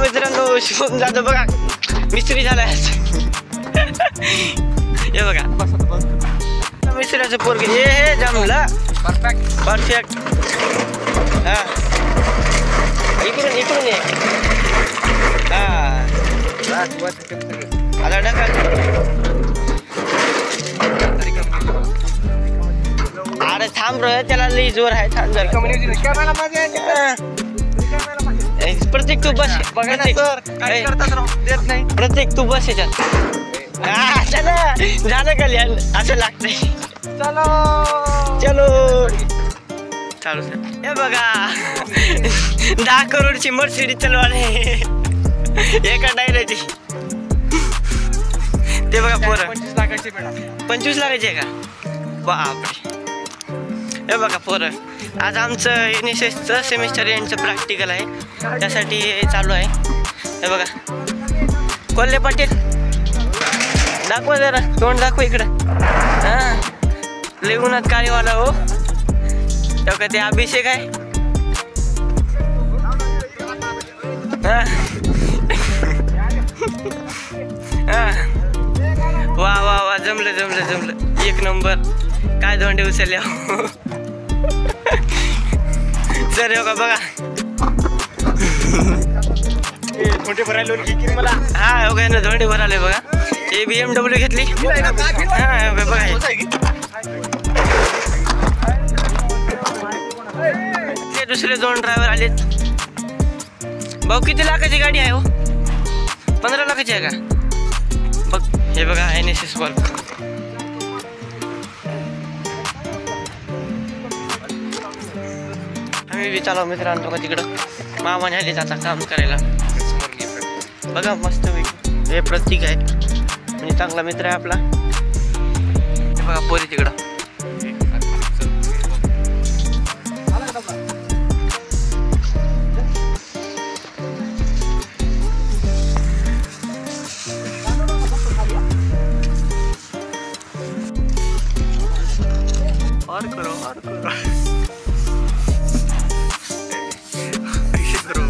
मित्रांनो शिवम जाधव बघा मिस्त्री झालाय हे बघा मिस्त्रीचं पोरग हे जमलं परफेक्ट हा इकडून ये हा आला ढका अरे थांब रे त्याला लई जोर आहे थांब जरा प्रत्येक तू बस बघा ना सर काय करतात राव देत नाही प्रत्येक तू बस याच्यात चला झालं कल्याण असं लागतंय चलो चलो चालू सर हे बघा 10 करोडची मर्सिडीज चालवाले एका डायरेची ते बघा पोरं 25 लाखाची बेटा 25 लाखाची आहे का बापरे हे बघा पोरं आज आमचं NSSचं सेमिस्टर एंडचं प्रॅक्टिकल आहे त्यासाठी चालू आहे हे बघा कोल्हे पाटील दाखवा जरा तोंड दाखवा इकडं हां लय उन्हात काळीवाला हो तेव्हा ते अभिषेक आहे वा वा वा जमलं एक नंबर काय धोंडे उचलले सर हो का बघा धोंडे भरायला मला हा हो काय ना धोंडे भराले बघा हे BMW घेतली हा बघा ते दुसरे 2 ड्रायव्हर आलेत भाऊ किती लाखाची गाडी आहे हो 15 लाखाची आहे का बघ हे बघा NSS वर्क आम्ही बी चालू मित्रांनो का तिकडं मामा झाले आता काम करायला बघा मस्त हे प्रतीक आहे म्हणजे चांगला मित्र आहे आपला हे बघा पोरी तिकडं और करो ऐसे करो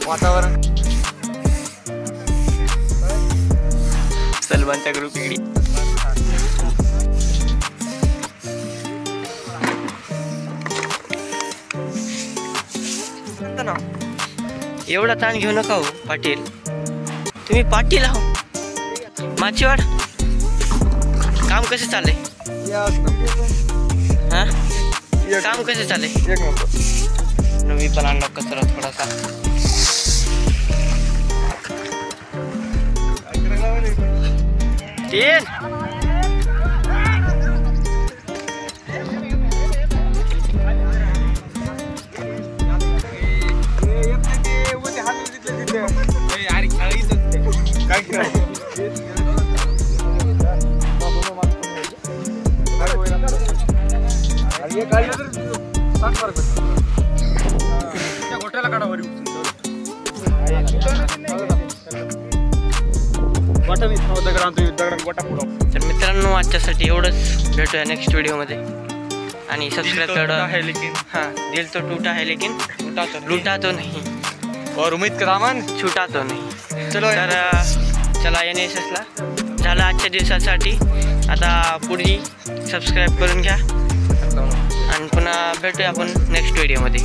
वातावरण सलमानच्या ग्रुप इकडे एवढा ताण घेऊ नका हो पाटील तुम्ही पाटील आहो माचीवाड काम कसं चाललंय हा काम कसं चाललंय मी पण आणला कचरा थोडासा तीन तर मित्रांनो आजच्यासाठी एवढंच भेटूया नेक्स्ट व्हिडिओमध्ये आणि सबस्क्राइब करा हाँ दिल तो टूटा है लेकिन लूटा तो नहीं और उम्मीद करा मन छूटा तो नहीं चलो तर चला NSSला झालं आजच्या दिवसासाठी आता पुढे सबस्क्राइब करून घ्या आणि पुन्हा भेटूया आपण नेक्स्ट व्हिडिओमध्ये